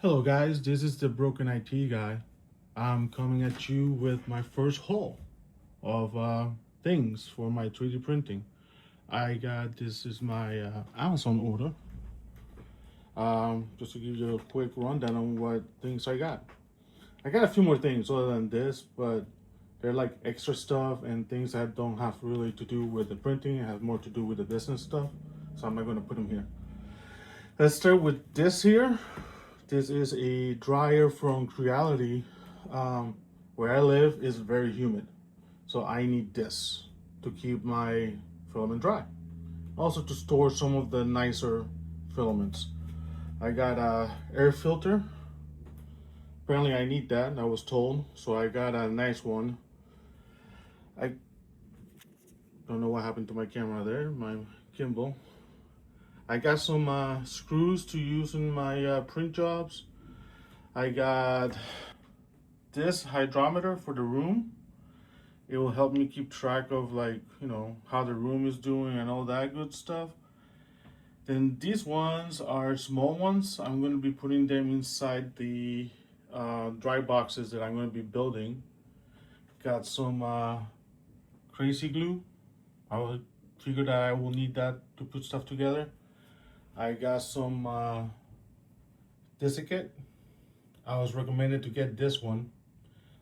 Hello guys, this is the Broken IT guy. I'm coming at you with my first haul of things for my 3D printing. This is my Amazon order. Just to give you a quick rundown on what things I got. I got a few more things other than this, but they're like extra stuff and things that don't have really to do with the printing. It has more to do with the business stuff. So I'm not going to put them here. Let's start with this here. This is a dryer from Creality. Where I live is very humid, so I need this to keep my filament dry. Also to store some of the nicer filaments. I got a air filter. Apparently I need that, I was told, so I got a nice one. I don't know what happened to my camera there, my gimbal. I got some screws to use in my print jobs. I got this hygrometer for the room. It will help me keep track of how the room is doing and all that good stuff. Then these ones are small ones. I'm going to be putting them inside the dry boxes that I'm going to be building. Got some crazy glue. I figured that I will need that to put stuff together. I got some desiccate. I was recommended to get this one.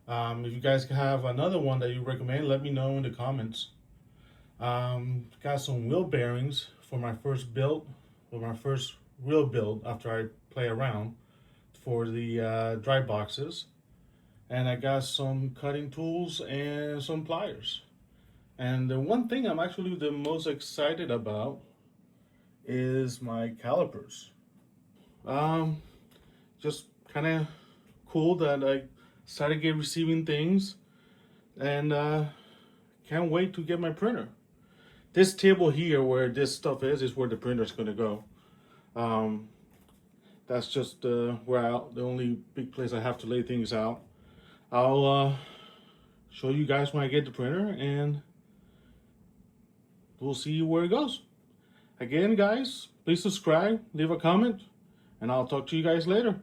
If you guys have another one that you recommend, let me know in the comments. Got some wheel bearings for my first build, or my first real build after I play around for the dry boxes. And I got some cutting tools and some pliers. And the one thing I'm actually the most excited about is my calipers. Just kind of cool that I started receiving things, and can't wait to get my printer. This table here where this stuff is where the printer's gonna go. That's just the only big place I have to lay things out. I'll show you guys when I get the printer, and we'll see where it goes. Again, guys, please subscribe, leave a comment, and I'll talk to you guys later.